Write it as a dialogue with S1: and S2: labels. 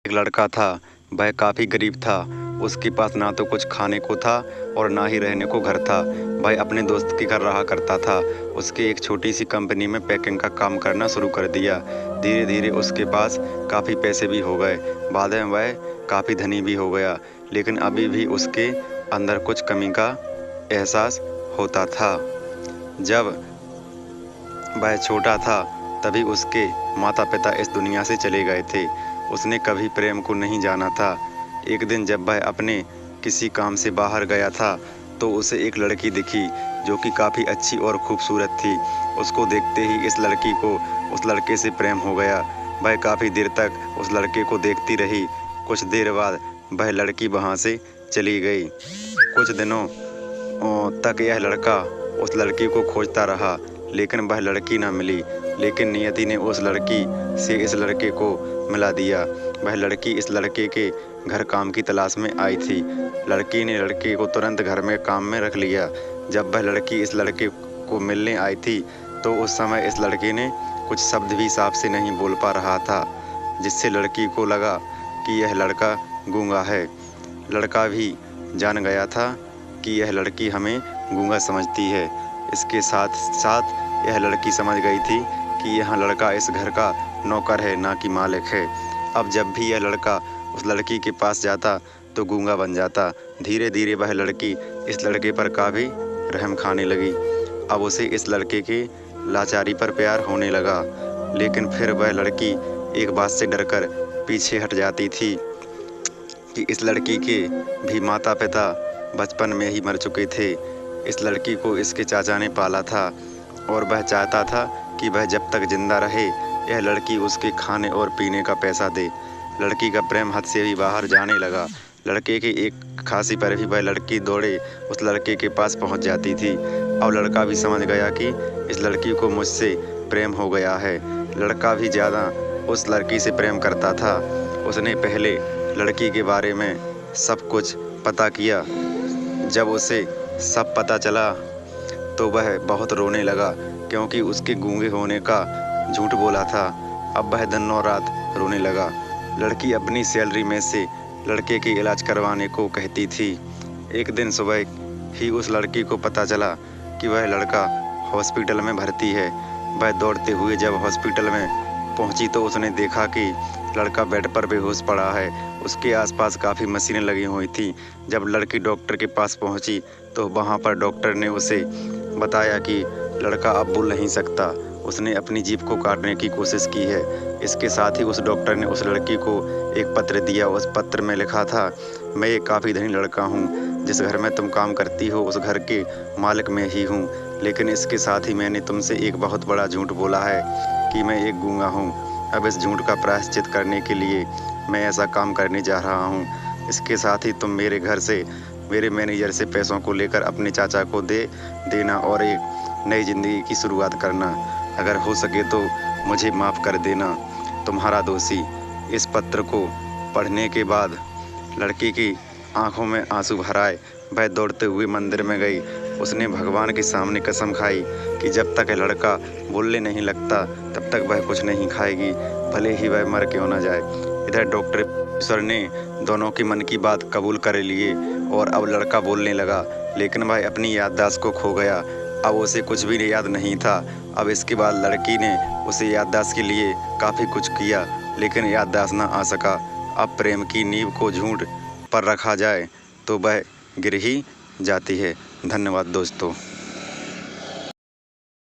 S1: एक लड़का था, वह काफ़ी गरीब था। उसके पास ना तो कुछ खाने को था और ना ही रहने को घर था। वह अपने दोस्त के घर रहा करता था। उसके एक छोटी सी कंपनी में पैकिंग का काम करना शुरू कर दिया। धीरे धीरे उसके पास काफ़ी पैसे भी हो गए। बाद में वह काफ़ी धनी भी हो गया, लेकिन अभी भी उसके अंदर कुछ कमी का एहसास होता था। जब वह छोटा था तभी उसके माता पिता इस दुनिया से चले गए थे। उसने कभी प्रेम को नहीं जाना था। एक दिन जब वह अपने किसी काम से बाहर गया था तो उसे एक लड़की दिखी जो कि काफ़ी अच्छी और खूबसूरत थी। उसको देखते ही इस लड़की को उस लड़के से प्रेम हो गया। वह काफ़ी देर तक उस लड़के को देखती रही। कुछ देर बाद वह लड़की वहाँ से चली गई। कुछ दिनों तक यह लड़का उस लड़की को खोजता रहा, लेकिन वह लड़की न मिली। लेकिन नियति ने उस लड़की से इस लड़के को मिला दिया। वह लड़की इस लड़के के घर काम की तलाश में आई थी। लड़की ने लड़के को तुरंत घर में काम में रख लिया। जब वह लड़की इस लड़के को मिलने आई थी तो उस समय इस लड़के ने कुछ शब्द भी साफ से नहीं बोल पा रहा था, जिससे लड़की को लगा कि यह लड़का गूंगा है। लड़का भी जान गया था कि यह लड़की हमें गूंगा समझती है। इसके साथ साथ यह लड़की समझ गई थी कि यह लड़का इस घर का नौकर है, ना कि मालिक है। अब जब भी यह लड़का उस लड़की के पास जाता तो गूंगा बन जाता। धीरे धीरे वह लड़की इस लड़के पर काफ़ी रहम खाने लगी। अब उसे इस लड़के के लाचारी पर प्यार होने लगा। लेकिन फिर वह लड़की एक बात से डरकर पीछे हट जाती थी कि इस लड़की के भी माता पिता बचपन में ही मर चुके थे। इस लड़की को इसके चाचा ने पाला था और वह चाहता था कि वह जब तक जिंदा रहे यह लड़की उसके खाने और पीने का पैसा दे। लड़की का प्रेम हद से भी बाहर जाने लगा। लड़के की एक खांसी पर भी वह लड़की दौड़े उस लड़के के पास पहुंच जाती थी। अब लड़का भी समझ गया कि इस लड़की को मुझसे प्रेम हो गया है। लड़का भी ज़्यादा उस लड़की से प्रेम करता था। उसने पहले लड़की के बारे में सब कुछ पता किया। जब उसे सब पता चला तो वह बहुत रोने लगा, क्योंकि उसके गूंगे होने का झूठ बोला था। अब वह दिन और रात रोने लगा। लड़की अपनी सैलरी में से लड़के के इलाज करवाने को कहती थी। एक दिन सुबह ही उस लड़की को पता चला कि वह लड़का हॉस्पिटल में भर्ती है। वह दौड़ते हुए जब हॉस्पिटल में पहुंची तो उसने देखा कि लड़का बेड पर बेहोश पड़ा है। उसके आसपास काफ़ी मशीनें लगी हुई थी। जब लड़की डॉक्टर के पास पहुंची तो वहां पर डॉक्टर ने उसे बताया कि लड़का अब बोल नहीं सकता। उसने अपनी जीभ को काटने की कोशिश की है। इसके साथ ही उस डॉक्टर ने उस लड़की को एक पत्र दिया। उस पत्र में लिखा था, मैं एक काफ़ी धनी लड़का हूँ। जिस घर में तुम काम करती हो उस घर के मालिक मैं ही हूँ। लेकिन इसके साथ ही मैंने तुमसे एक बहुत बड़ा झूठ बोला है कि मैं एक गूंगा हूँ। अब इस झूठ का प्रायश्चित करने के लिए मैं ऐसा काम करने जा रहा हूँ। इसके साथ ही तुम मेरे घर से मेरे मैनेजर से पैसों को लेकर अपने चाचा को दे देना और एक नई ज़िंदगी की शुरुआत करना। अगर हो सके तो मुझे माफ़ कर देना, तुम्हारा दोषी। इस पत्र को पढ़ने के बाद लड़की की आंखों में आंसू भर आए। वह दौड़ते हुए मंदिर में गई। उसने भगवान के सामने कसम खाई कि जब तक लड़का बोलने नहीं लगता तब तक वह कुछ नहीं खाएगी, भले ही वह मर क्यों न जाए। इधर डॉक्टर सर ने दोनों के मन की बात कबूल कर लिए और अब लड़का बोलने लगा। लेकिन वह अपनी याददाश्त को खो गया। अब उसे कुछ भी याद नहीं था। अब इसके बाद लड़की ने उसे याददाश्त के लिए काफ़ी कुछ किया, लेकिन याददाश्त न आ सका। अब प्रेम की नींव को झूठ पर रखा जाए तो वह गिर ही जाती है। धन्यवाद दोस्तों।